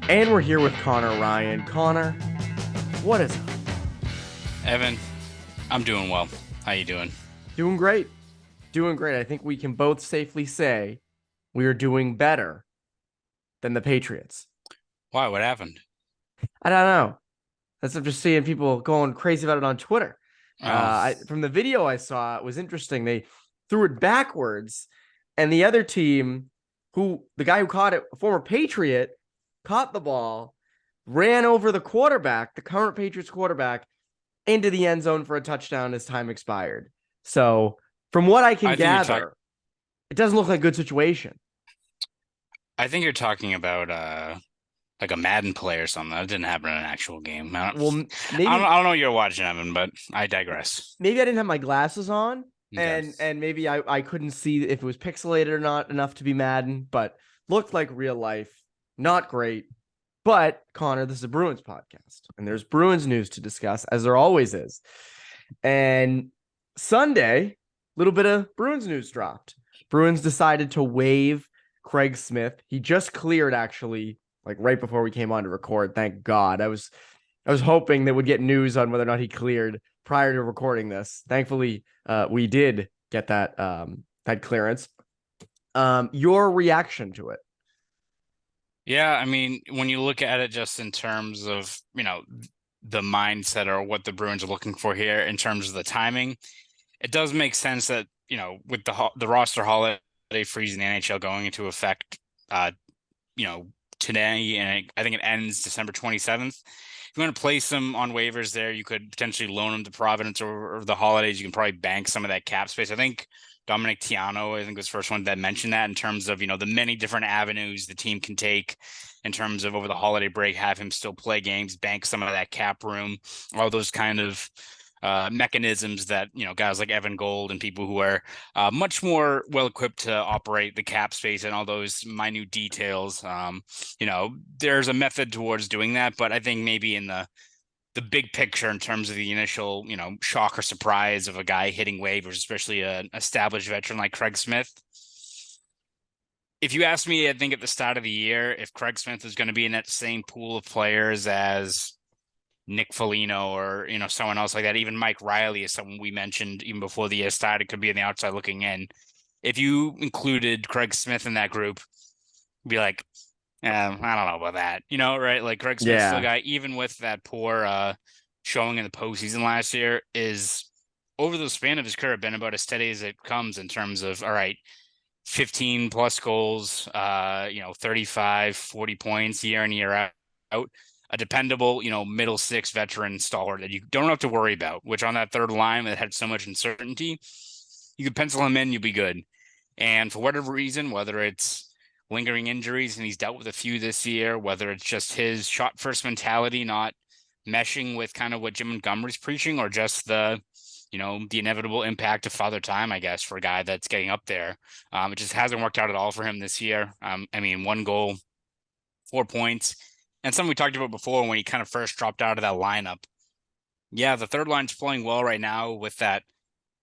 And we're here with Conor Ryan. Conor, what is up? Evan, I'm doing well. How you doing? Doing great. Doing great. I think we can both safely say we are doing better than the Patriots. Why? What happened? I don't know. I'm just seeing people going crazy about it on Twitter. Oh, From the video I saw, it was interesting. They threw it backwards, and the other team, the guy who caught it, a former Patriot, caught the ball, ran over the quarterback, the current Patriots quarterback, into the end zone for a touchdown as time expired. So, from what I can I think you're talking. gather, it doesn't look like a good situation. I think you're talking about like a Madden play or something. That didn't happen in an actual game. Well, I don't know what you're watching, Evan, but I digress. maybe I didn't have my glasses on, Okay. and maybe I couldn't see if it was pixelated or not enough to be Madden, but looked like real life. Not great. But Conor, this is a Bruins podcast, and there's Bruins news to discuss, as there always is. And Sunday, a little bit of Bruins news dropped. Bruins decided to waive Craig Smith. He just cleared, actually, like right before we came on to record. Thank God. I was hoping that we'd get news on whether or not he cleared prior to recording this. Thankfully, we did get that clearance. Your reaction to it? Yeah, I mean, when you look at it just in terms of, the mindset or what the Bruins are looking for here in terms of the timing, it does make sense that, with the roster holiday freeze in the NHL going into effect, you know, today, and I think it ends December 27th. If you want to place them on waivers there, you could potentially loan them to Providence or the holidays. You can probably bank some of that cap space. I think Dominic Tiano, I think, was the first one that mentioned that in terms of, the many different avenues the team can take in terms of over the holiday break, have him still play games, bank some of that cap room, all those kind of mechanisms that, guys like Evan Gold and people who are much more well equipped to operate the cap space and all those minute details. There's a method towards doing that, but I think maybe in the big picture in terms of the initial, shock or surprise of a guy hitting waivers, especially an established veteran like Craig Smith. If you ask me, I think at the start of the year, if Craig Smith is going to be in that same pool of players as Nick Foligno or, someone else like that, even Mike Riley is someone we mentioned even before the year started, could be on the outside looking in. If you included Craig Smith in that group, be like, I don't know about that, right? Like Craig Smith's still a Yeah. guy, even with that poor showing in the postseason last year, is over the span of his career been about as steady as it comes in terms of, all right, 15 plus goals, 35, 40 points year in, year out. A dependable, middle six veteran stalwart that you don't have to worry about, which on that third line that had so much uncertainty, you could pencil him in, you'll be good. And for whatever reason, whether it's lingering injuries, and he's dealt with a few this year, whether it's just his shot first mentality not meshing with kind of what Jim Montgomery's preaching, or just the inevitable impact of father time, I guess, for a guy that's getting up there. It just hasn't worked out at all for him this year. I mean, 1 goal, 4 points, and something we talked about before when he kind of first dropped out of that lineup. Yeah, the third line's playing well right now with that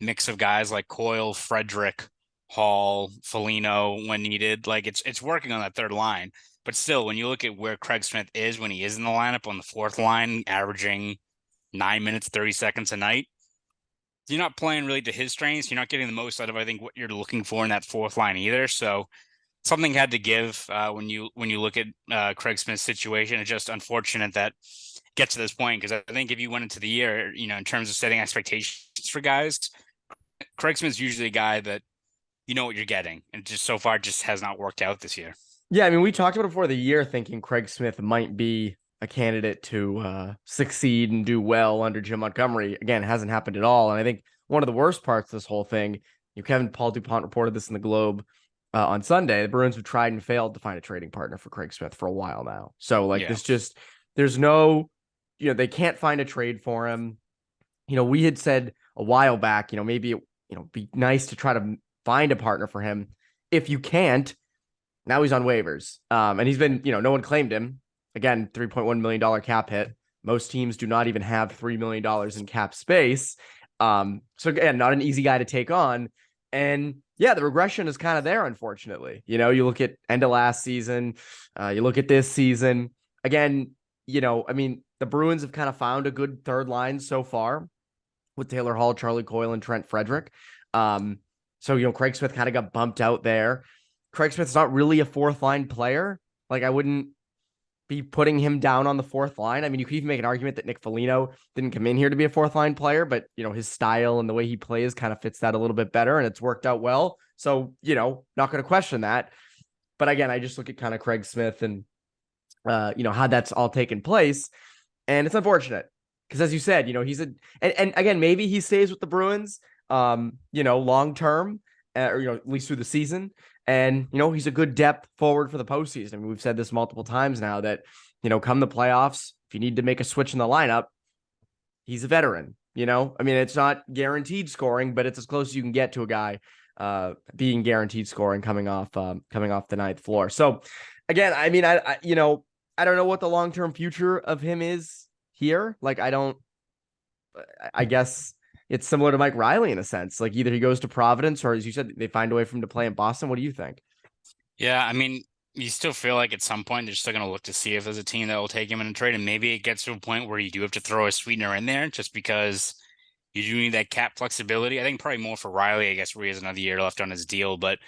mix of guys like Coyle, Frederick, Hall, Foligno when needed. Like it's working on that third line. But still, when you look at where Craig Smith is when he is in the lineup on the fourth line, averaging 9 minutes, 30 seconds a night, you're not playing really to his strengths. You're not getting the most out of, I think, what you're looking for in that fourth line either. So something had to give when you look at Craig Smith's situation. It's just unfortunate that it gets to this point, because I think if you went into the year, in terms of setting expectations for guys, Craig Smith's usually a guy that you know what you're getting, and just so far just has not worked out this year. Yeah, I mean, we talked about it before the year, thinking Craig Smith might be a candidate to succeed and do well under Jim Montgomery. Again, hasn't happened at all. And I think one of the worst parts of this whole thing, Kevin Paul DuPont reported this in the Globe on Sunday. The Bruins have tried and failed to find a trading partner for Craig Smith for a while now. So, like, Yeah. this just, there's no, they can't find a trade for him. We had said a while back, maybe be nice to try to find a partner for him. If you can't, now he's on waivers. And he's been, no one claimed him. Again, $3.1 million cap hit. Most teams do not even have $3 million in cap space. So again, not an easy guy to take on. And yeah, the regression is kind of there, unfortunately. You look at end of last season, you look at this season. again, I mean, the Bruins have kind of found a good third line so far with Taylor Hall, Charlie Coyle, and Trent Frederick. So, Craig Smith kind of got bumped out there. Craig Smith's not really a fourth line player. Like, I wouldn't be putting him down on the fourth line. I mean, you could even make an argument that Nick Foligno didn't come in here to be a fourth line player, but his style and the way he plays kind of fits that a little bit better, and it's worked out well. So, not going to question that. But again, I just look at kind of Craig Smith and how that's all taken place, and it's unfortunate because, as you said, he's and again, maybe he stays with the Bruins, long term, or at least through the season. And, he's a good depth forward for the postseason. I mean, we've said this multiple times now that, come the playoffs, if you need to make a switch in the lineup, he's a veteran, I mean, it's not guaranteed scoring, but it's as close as you can get to a guy being guaranteed scoring coming off the ninth floor. So again, I mean, I don't know what the long-term future of him is here. Like, I guess it's similar to Mike Riley in a sense. Like, either he goes to Providence or, as you said, they find a way for him to play in Boston. What do you think? Yeah, I mean, you still feel like at some point they're still going to look to see if there's a team that will take him in a trade, and maybe it gets to a point where you do have to throw a sweetener in there just because you do need that cap flexibility. I think probably more for Riley, I guess, where he has another year left on his deal. But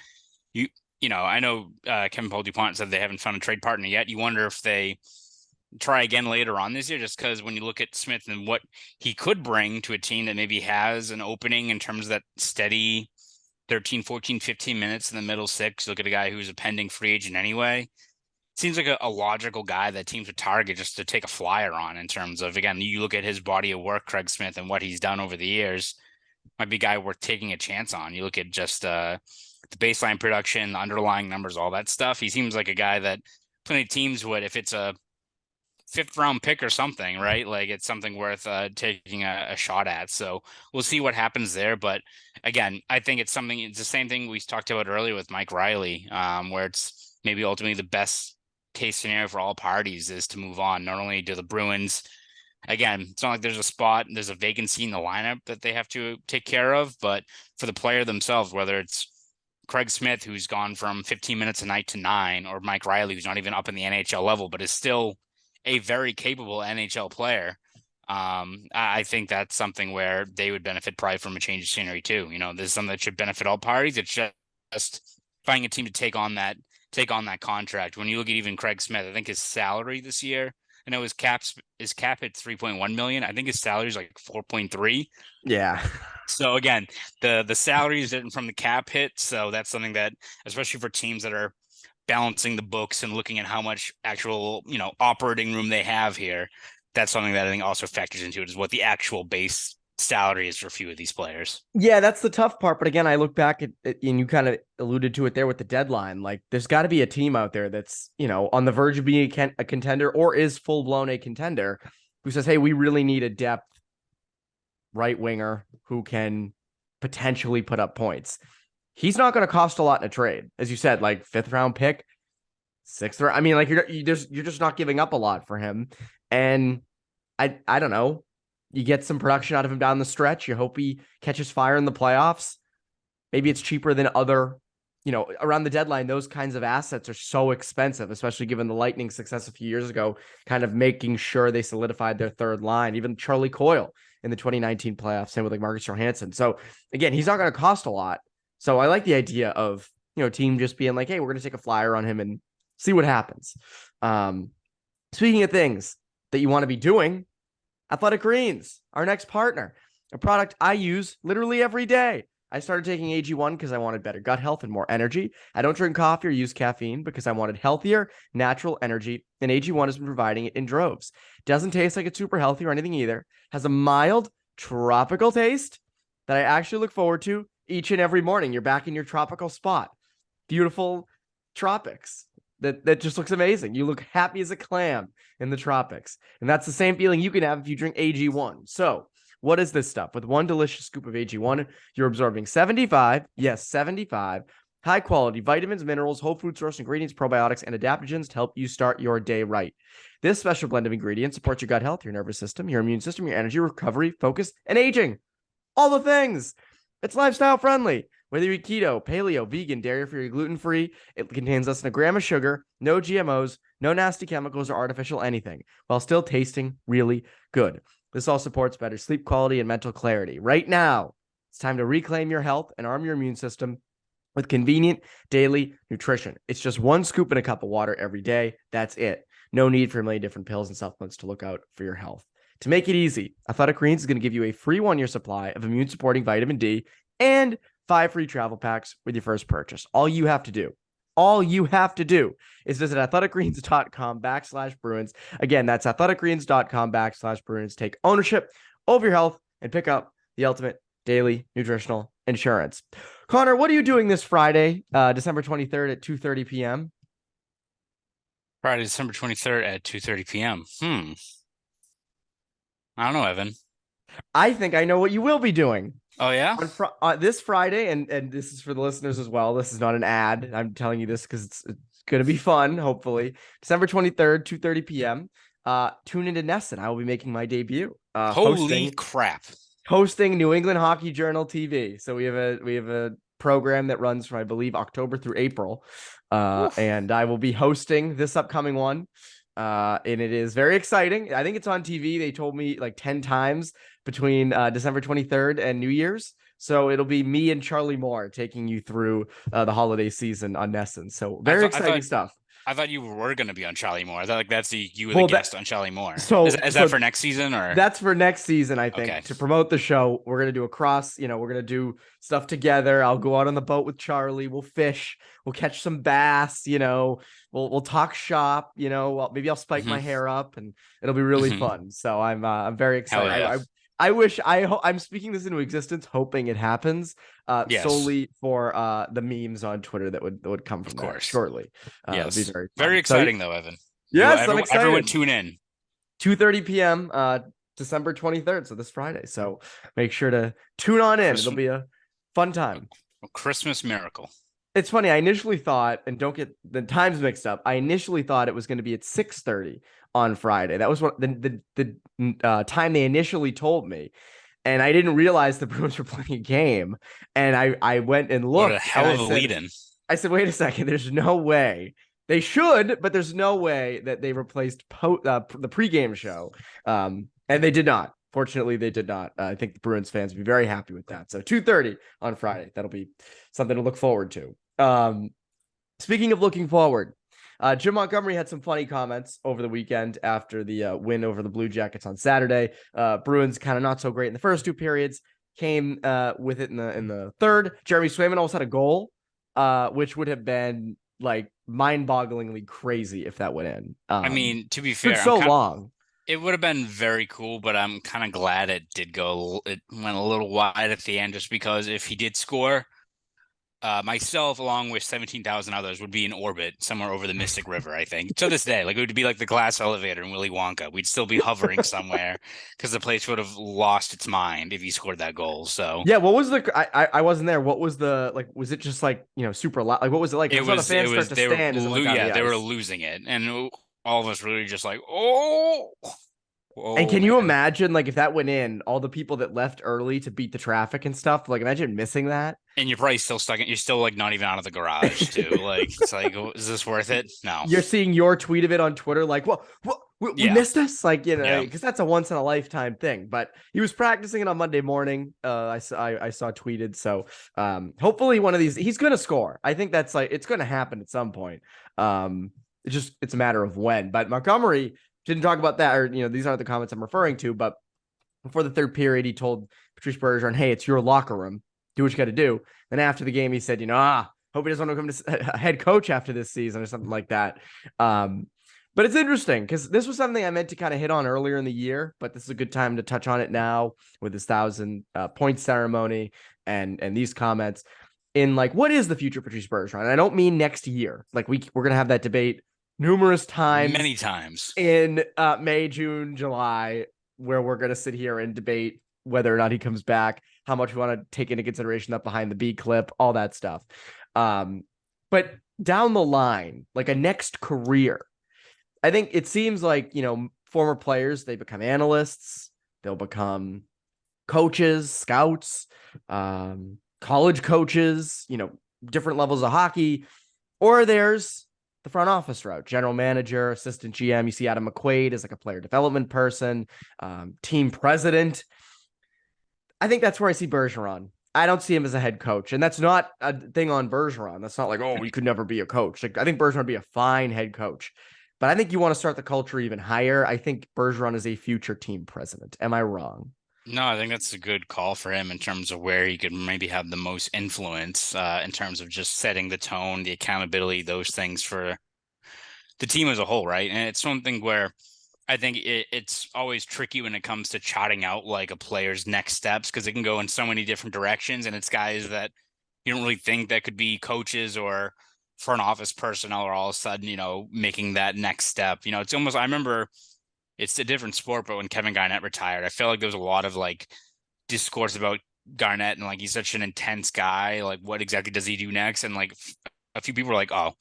I know Kevin Paul DuPont said they haven't found a trade partner yet. You wonder if they try again later on this year, just because when you look at Smith and what he could bring to a team that maybe has an opening in terms of that steady 13, 14, 15 minutes in the middle six, look at a guy who's a pending free agent anyway. Seems like a logical guy that teams would target just to take a flyer on in terms of, again, you look at his body of work, Craig Smith, and what he's done over the years, might be a guy worth taking a chance on. You look at just the baseline production, the underlying numbers, all that stuff. He seems like a guy that plenty of teams would, if it's a fifth round pick or something, right? Like, it's something worth taking a shot at. So we'll see what happens there. But again, I think it's the same thing we talked about earlier with Mike Riley, where it's maybe ultimately the best case scenario for all parties is to move on. Not only do the Bruins, again, it's not like there's a vacancy in the lineup that they have to take care of, but for the player themselves, whether it's Craig Smith, who's gone from 15 minutes a night to 9, or Mike Riley, who's not even up in the NHL level, but is still a very capable NHL player. I think that's something where they would benefit probably from a change of scenery too. This is something that should benefit all parties. It's just finding a team to take on that contract. When you look at even Craig Smith, I think his salary this year, I know his cap at 3.1 million. I think his salary is like 4.3. Yeah. So again, the salary is from the cap hit. So that's something that, especially for teams that are balancing the books and looking at how much actual, operating room they have here, that's something that I think also factors into it, is what the actual base salary is for a few of these players. Yeah, that's the tough part. But again, I look back at and you kind of alluded to it there with the deadline. Like, there's got to be a team out there that's, on the verge of being a contender or is full blown a contender who says, hey, we really need a depth right winger who can potentially put up points. He's not going to cost a lot in a trade. As you said, like, 5th round pick, 6th round. I mean, like, you're just not giving up a lot for him. And I don't know. You get some production out of him down the stretch. You hope he catches fire in the playoffs. Maybe it's cheaper than other, around the deadline. Those kinds of assets are so expensive, especially given the Lightning's success a few years ago, kind of making sure they solidified their third line. Even Charlie Coyle in the 2019 playoffs, same with like Marcus Johansson. So again, he's not going to cost a lot. So I like the idea of, team just being like, hey, we're going to take a flyer on him and see what happens. Speaking of things that you want to be doing, Athletic Greens, our next partner, a product I use literally every day. I started taking AG1 because I wanted better gut health and more energy. I don't drink coffee or use caffeine because I wanted healthier, natural energy, and AG1 has been providing it in droves. Doesn't taste like it's super healthy or anything either. Has a mild, tropical taste that I actually look forward to each and every morning. You're back in your tropical spot. Beautiful tropics. That just looks amazing. You look happy as a clam in the tropics. And that's the same feeling you can have if you drink AG1. So what is this stuff? With one delicious scoop of AG1, you're absorbing 75 high quality vitamins, minerals, whole food source ingredients, probiotics, and adaptogens to help you start your day right. This special blend of ingredients supports your gut health, your nervous system, your immune system, your energy, recovery, focus, and aging. All the things. It's lifestyle friendly. Whether you eat keto, paleo, vegan, dairy-free, or gluten-free, it contains less than a gram of sugar, no GMOs, no nasty chemicals or artificial anything, while still tasting really good. This all supports better sleep quality and mental clarity. Right now, it's time to reclaim your health and arm your immune system with convenient daily nutrition. It's just one scoop in a cup of water every day. That's it. No need for a million different pills and supplements to look out for your health. To make it easy, Athletic Greens is going to give you a free 1-year supply of immune-supporting vitamin D and 5 free travel packs with your first purchase. All you have to do is visit athleticgreens.com/Bruins. Again, that's athleticgreens.com/Bruins. Take ownership over your health and pick up the ultimate daily nutritional insurance. Conor, what are you doing this Friday, December 23rd at 2:30 p.m.? Friday, December 23rd at 2:30 p.m. I don't know, Evan. I think I know what you will be doing. Oh, yeah? On this Friday, and this is for the listeners as well. This is not an ad. I'm telling you this because it's going to be fun, hopefully. December 23rd, 2:30 p.m. Tune into NESN. I will be making my debut. Holy crap. Hosting New England Hockey Journal TV. So we have a program that runs from, I believe, October through April. And I will be hosting this upcoming one. And it is very exciting. I think it's on TV. They told me like 10 times between December 23rd and New Year's. So it'll be me and Charlie Moore taking you through the holiday season on NESN. So very exciting stuff. I thought you were going to be on Charlie Moore. I thought that's you were the guest on Charlie Moore. So is that for next season or? That's for next season, I think. Okay. To promote the show, we're going to do we're going to do stuff together. I'll go out on the boat with Charlie. We'll fish. We'll catch some bass. We'll talk shop. Maybe I'll spike my hair up, and it'll be really fun. So I'm very excited. Yeah. I'm speaking this into existence, hoping it happens. Solely for the memes on Twitter that would come from that shortly. Yes, it'll be very exciting though, Evan. Yes, I'm excited. Everyone tune in. 2:30 p.m. December 23rd, so this Friday. So make sure to tune on in. It'll be a fun time. A Christmas miracle. It's funny. I initially thought, and don't get the times mixed up, I initially thought it was going to be at 6:30 on Friday. That was what the time they initially told me. And I didn't realize the Bruins were playing a game. And I went and looked. What a hell of a lead-in. I said, wait a second. There's no way. They should, but there's no way that they replaced the pregame show. And they did not. Fortunately, they did not. I think the Bruins fans will be very happy with that. So 2:30 on Friday. That'll be something to look forward to. Speaking of looking forward, Jim Montgomery had some funny comments over the weekend after the win over the Blue Jackets on Saturday. Bruins kind of not so great in the first two periods, came with it in the third. Jeremy Swayman almost had a goal, which would have been like mind-bogglingly crazy if that went in. I mean, to be fair, long. It would have been very cool, but I'm kind of glad it did go. It went a little wide at the end, just because if he did score, myself, along with 17,000 others, would be in orbit somewhere over the Mystic River, I think. To this day, like it would be like the glass elevator in Willy Wonka. We'd still be hovering somewhere because the place would have lost its mind if he scored that goal. So yeah, what was I wasn't there. What was the like? Was it just like super loud? Like what was it like? It was. The fans start to stand. They were losing it, and all of us really just like, oh. Whoa, and can you imagine, like, if that went in, all the people that left early to beat the traffic and stuff? Like, imagine missing that. And you're probably still stuck. You're still like not even out of the garage, too. Like, it's like, is this worth it? No. You're seeing your tweet of it on Twitter, like, what? We missed this, like, because that's a once in a lifetime thing. But he was practicing it on Monday morning. I saw tweeted. So, hopefully one of these, he's gonna score. I think that's like it's gonna happen at some point. It's a matter of when. But Montgomery didn't talk about that, or these aren't the comments I'm referring to. But before the third period, he told Patrice Bergeron, "Hey, it's your locker room. Do what you got to do." Then after the game, he said, hope he doesn't want to come to a head coach after this season or something like that. But it's interesting because this was something I meant to kind of hit on earlier in the year, but this is a good time to touch on it now with this 1,000 point ceremony and these comments in like, what is the future of Patrice Bergeron? And I don't mean next year. Like we're going to have that debate numerous times, many times in May, June, July, where we're going to sit here and debate whether or not he comes back, how much we want to take into consideration that behind the B clip, all that stuff. But down the line, like a next career, I think it seems like, former players, they become analysts, they'll become coaches, scouts, college coaches, different levels of hockey, or there's the front office route, general manager, assistant GM. You see Adam McQuaid as like a player development person, team president. I think that's where I see Bergeron. I don't see him as a head coach. And that's not a thing on Bergeron. That's not like, oh, he could never be a coach. Like, I think Bergeron would be a fine head coach. But I think you want to start the culture even higher. I think Bergeron is a future team president. Am I wrong? No, I think that's a good call for him in terms of where he could maybe have the most influence in terms of just setting the tone, the accountability, those things for the team as a whole, right? And it's something where I think it's always tricky when it comes to charting out like a player's next steps because it can go in so many different directions, and it's guys that you don't really think that could be coaches or front office personnel are all of a sudden, making that next step. It's almost, I remember it's a different sport, but when Kevin Garnett retired, I feel like there was a lot of like discourse about Garnett and like he's such an intense guy. Like, what exactly does he do next? And like a few people were like, oh,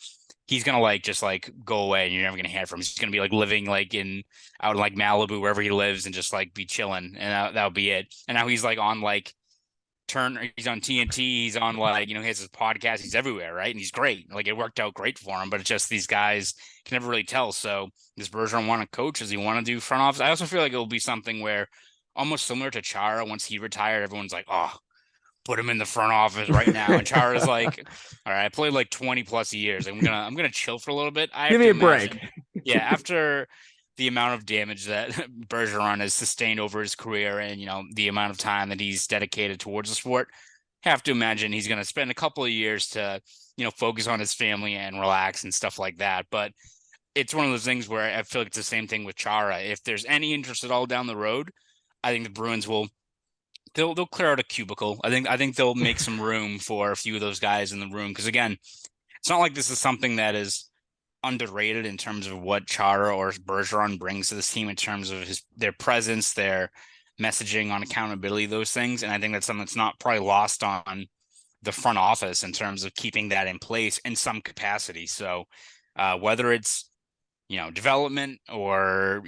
he's gonna like just like go away and you're never gonna hear from him. He's gonna be like living like out in like Malibu, wherever he lives, and just like be chilling, and that'll be it. And now he's like on like he's on TNT, he's on like, he has his podcast, he's everywhere, right? And he's great. Like, it worked out great for him, but it's just these guys can never really tell. So does Bergeron want to coach? Does he want to do front office? I also feel like it'll be something where almost similar to Chara, once he retired, everyone's like, oh, put him in the front office right now. And Chara's like, all right, I played like 20 plus years. I'm gonna chill for a little bit. Give me a break. Yeah, after the amount of damage that Bergeron has sustained over his career and, the amount of time that he's dedicated towards the sport, have to imagine he's going to spend a couple of years to, focus on his family and relax and stuff like that. But it's one of those things where I feel like it's the same thing with Chara. If there's any interest at all down the road, I think the Bruins they'll clear out a cubicle. I think they'll make some room for a few of those guys in the room. Because again, it's not like this is something that is underrated in terms of what Chara or Bergeron brings to this team in terms of their presence, their messaging on accountability, those things. And I think that's something that's not probably lost on the front office in terms of keeping that in place in some capacity. So whether it's, development or,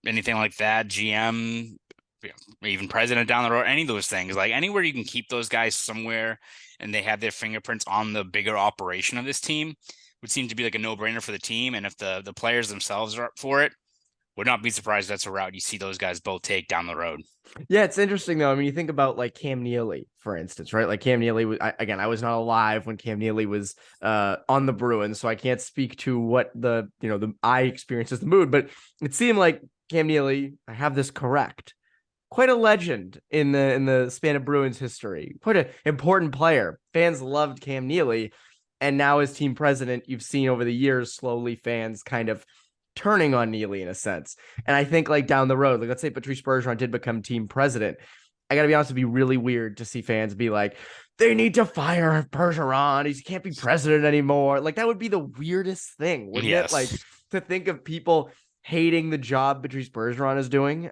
anything like that, GM, even president down the road, any of those things, like anywhere you can keep those guys somewhere and they have their fingerprints on the bigger operation of this team would seem to be like a no-brainer for the team. And if the players themselves are up for it, would not be surprised that's a route you see those guys both take down the road. Yeah, it's interesting though. I mean, you think about like Cam Neely, for instance, right? Like Cam Neely, I was not alive when Cam Neely was on the Bruins, so I can't speak to what the I experienced as the mood, but it seemed like Cam Neely, I have this correct, quite a legend in the span of Bruins history, quite an important player. Fans loved Cam Neely. And now as team president, you've seen over the years, slowly fans kind of turning on Neely in a sense. And I think like down the road, like let's say Patrice Bergeron did become team president. I got to be honest, it'd be really weird to see fans be like, they need to fire Bergeron. He can't be president anymore. Like that would be the weirdest thing, wouldn't it? Like to think of people hating the job Patrice Bergeron is doing.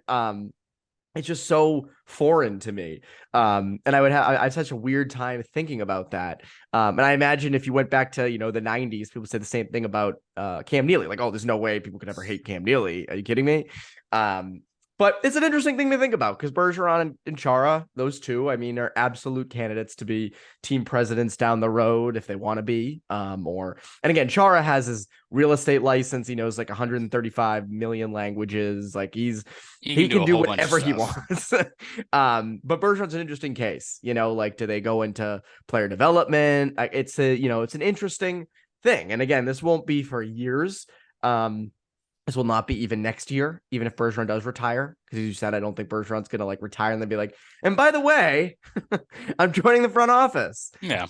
It's just so foreign to me. And I had such a weird time thinking about that. And I imagine if you went back to, the 90s, people said the same thing about Cam Neely. Like, oh, there's no way people could ever hate Cam Neely. Are you kidding me? But it's an interesting thing to think about because Bergeron and Chara, those two, I mean, are absolute candidates to be team presidents down the road if they want to be. And again, Chara has his real estate license. He knows like 135 million languages. Like he can do whatever he wants. But Bergeron's an interesting case. Like do they go into player development? It's it's an interesting thing. And again, this won't be for years. This will not be even next year, even if Bergeron does retire. Because as you said, I don't think Bergeron's going to like retire and then be like, and by the way, I'm joining the front office. Yeah.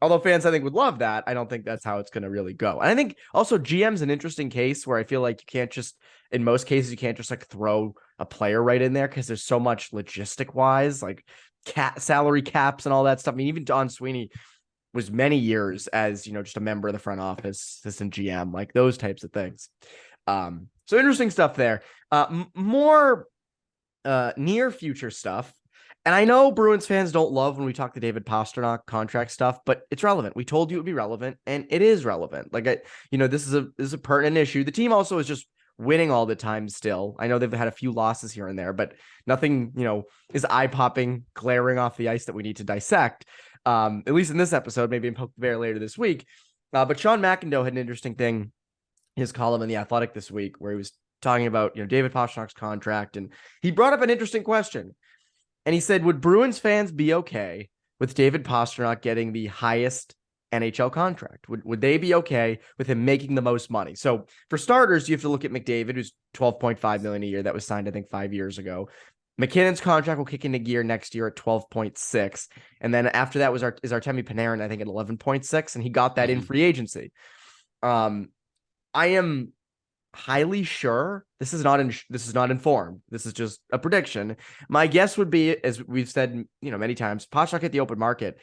Although fans, I think, would love that. I don't think that's how it's going to really go. And I think also GM's an interesting case where I feel like you can't just, in most cases, you can't just like throw a player right in there because there's so much logistic wise, like salary caps and all that stuff. I mean, even Don Sweeney was many years as, just a member of the front office, assistant GM, like those types of things. So interesting stuff there. More near future stuff. And I know Bruins fans don't love when we talk the David Pastrnak contract stuff, but it's relevant. We told you it would be relevant, and it is relevant. Like this is a pertinent issue. The team also is just winning all the time still. I know they've had a few losses here and there, but nothing, is eye-popping, glaring off the ice that we need to dissect. at least in this episode, maybe in Poke the Bear later this week. But Sean McIndoe had an interesting thing, his column in The Athletic this week, where he was talking about, David Pastrnak's contract, and he brought up an interesting question. And he said, would Bruins fans be okay with David Pastrnak getting the highest NHL contract? Would they be okay with him making the most money? So for starters, you have to look at McDavid, who's $12.5 million a year. That was signed, I think, 5 years ago. McKinnon's contract will kick into gear next year at 12.6. And then after that is Artemi Panarin, I think, at 11.6. And he got that in free agency. I am highly sure this is not informed. This is just a prediction. My guess would be, as we've said, many times, Pastrnak at the open market,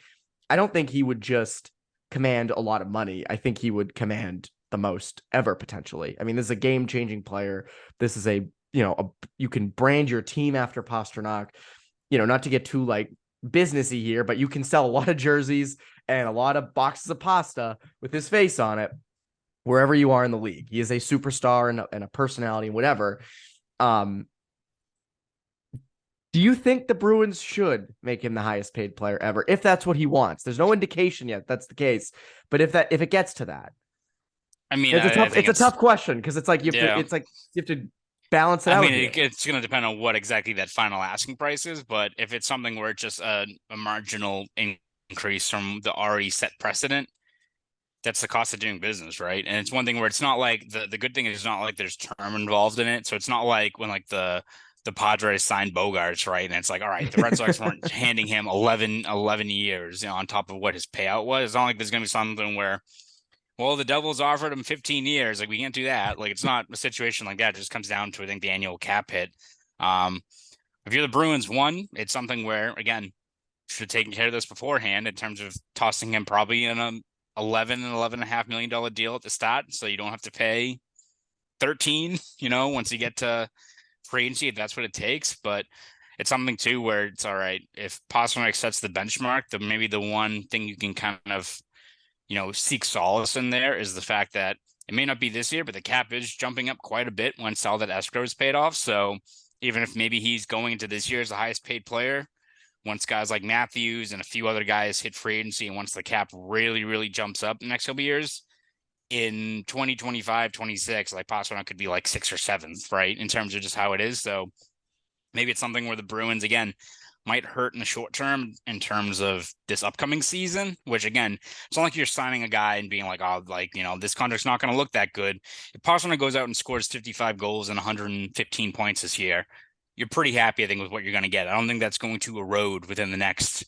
I don't think he would just command a lot of money. I think he would command the most ever, potentially. I mean, this is a game-changing player. This is you can brand your team after Pastrnak, not to get too businessy here, but you can sell a lot of jerseys and a lot of boxes of pasta with his face on it wherever you are in the league. He is a superstar and a personality and whatever. Do you think the Bruins should make him the highest paid player ever, if that's what he wants? There's no indication yet that's the case, but if it gets to that, I mean, it's a tough question, because it's like you have to balance it out. I mean, it's going to depend on what exactly that final asking price is, but if it's something where it's just a marginal increase from the already set precedent, that's the cost of doing business, right? And it's one thing where it's not like the good thing is it's not like there's term involved in it. So it's not like when the Padres signed Bogarts, right? And it's like, all right, the Red Sox weren't handing him 11 years, on top of what his payout was. It's not like there's going to be something where, well, the Devils offered him 15 years. Like, we can't do that. Like, it's not a situation like that. It just comes down to, I think, the annual cap hit. If you're the Bruins, it's something where, again, should have taken care of this beforehand in terms of tossing him probably in a $11.5 million deal at the start, so you don't have to pay 13, once you get to free agency, if that's what it takes. But it's something too where it's all right if Pastrnak sets the benchmark. Maybe the one thing you can kind of seek solace in there is the fact that it may not be this year, but the cap is jumping up quite a bit once all that escrow is paid off. So even if maybe he's going into this year as the highest paid player, once guys like Matthews and a few other guys hit free agency, and once the cap really, really jumps up the next couple of years, in 2025, 26, like Pastrnak could be like 6th or 7th, right? In terms of just how it is. So maybe it's something where the Bruins, again, might hurt in the short term in terms of this upcoming season, which, again, it's not like you're signing a guy and being like, this contract's not going to look that good. If Pastrnak goes out and scores 55 goals and 115 points this year, you're pretty happy, I think, with what you're going to get. I don't think that's going to erode within the next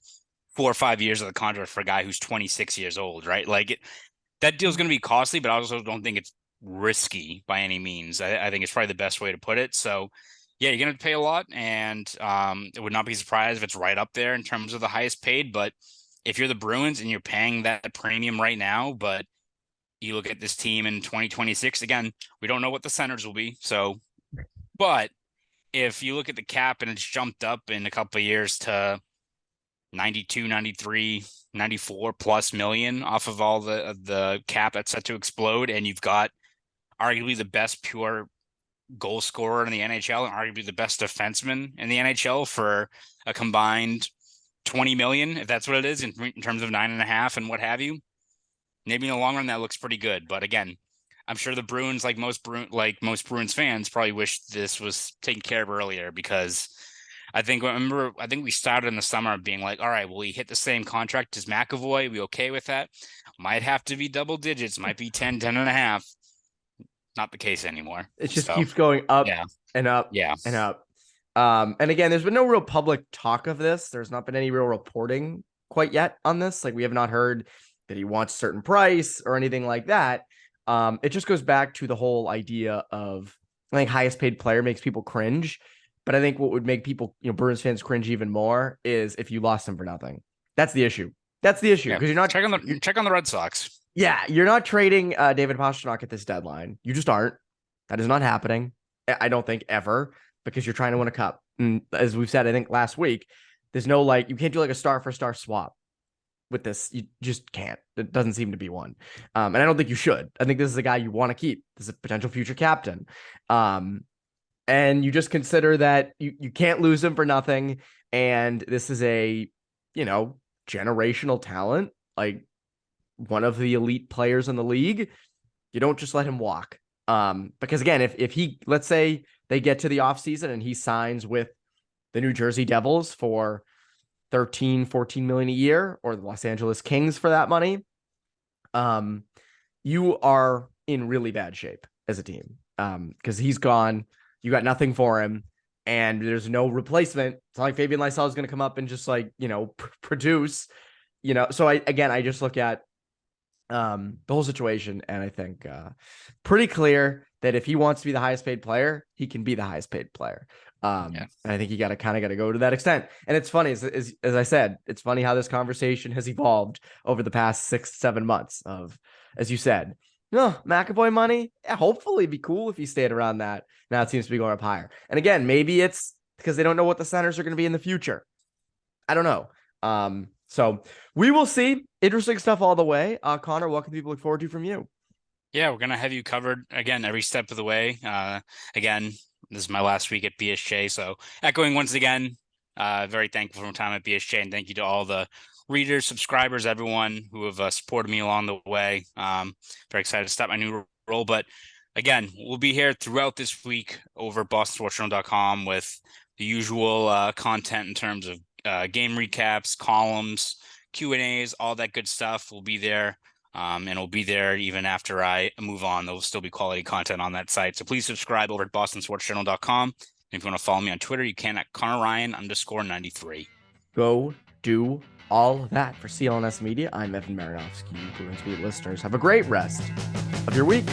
4 or 5 years of the contract for a guy who's 26 years old, right? That deal's going to be costly, but I also don't think it's risky by any means. I think it's probably the best way to put it. So, yeah, you're going to pay a lot, and it would not be surprised if it's right up there in terms of the highest paid. But if you're the Bruins and you're paying that premium right now, but you look at this team in 2026, again, we don't know what the centers will be. So, but if you look at the cap and it's jumped up in a couple of years to 92, 93, 94 plus million off of all the cap that's set to explode, and you've got arguably the best pure goal scorer in the NHL and arguably the best defenseman in the NHL for a combined 20 million, if that's what it is in terms of 9.5 and what have you, maybe in the long run that looks pretty good. But again, I'm sure the Bruins, like most Bruins fans, probably wish this was taken care of earlier, because I think we started in the summer being like, all right, will he hit the same contract as McAvoy? Are we okay with that? Might have to be double digits, might be 10 and a half. Not the case anymore. It just keeps going up and up and up. And again, there's been no real public talk of this. There's not been any real reporting quite yet on this. Like, we have not heard that he wants a certain price or anything like that. It just goes back to the whole idea of, I think, highest paid player makes people cringe. But I think what would make people, Bruins fans cringe even more is if you lost him for nothing. That's the issue. Because you're not check on the Red Sox. Yeah, you're not trading David Pastrnak at this deadline. You just aren't. That is not happening. I don't think ever, because you're trying to win a cup. And as we've said, I think last week, there's no you can't do a star for star swap with this. You just can't. It doesn't seem to be one. And I don't think you should. I think this is a guy you want to keep. This is a potential future captain. And you just consider that you can't lose him for nothing. And this is a, generational talent, like one of the elite players in the league, you don't just let him walk. Because again, if he, let's say they get to the offseason and he signs with the New Jersey Devils for 13-14 million a year, or the Los Angeles Kings for that money, you are in really bad shape as a team. Because he's gone, you got nothing for him, and there's no replacement. It's not like Fabian Lysell is going to come up and just like, produce, So I just look at the whole situation, and I think pretty clear that if he wants to be the highest paid player, he can be the highest paid player. And I think you got to go to that extent. And it's funny, as I said, it's funny how this conversation has evolved over the past 6-7 months of, as you said, McAvoy money. Yeah, hopefully it'd be cool if he stayed around that. Now it seems to be going up higher. And again, maybe it's because they don't know what the centers are going to be in the future. I don't know. So we will see. Interesting stuff all the way. Conor, what can people look forward to from you? Yeah, we're going to have you covered again every step of the way. Again, this is my last week at BSJ. So echoing once again, very thankful for my time at BSJ, and thank you to all the readers, subscribers, everyone who have supported me along the way. Very excited to start my new role. But again, we'll be here throughout this week over bostonsportsjournal.com with the usual content in terms of game recaps, columns, Q&As, all that good stuff. Will be there. And it'll be there even after I move on. There'll still be quality content on that site. So please subscribe over at bostonsportsjournal.com. And if you want to follow me on Twitter, you can at ConorRyan_93. Go do all of that for CLNS Media. I'm Evan Marinofsky. Bruins Waive listeners, have a great rest of your week.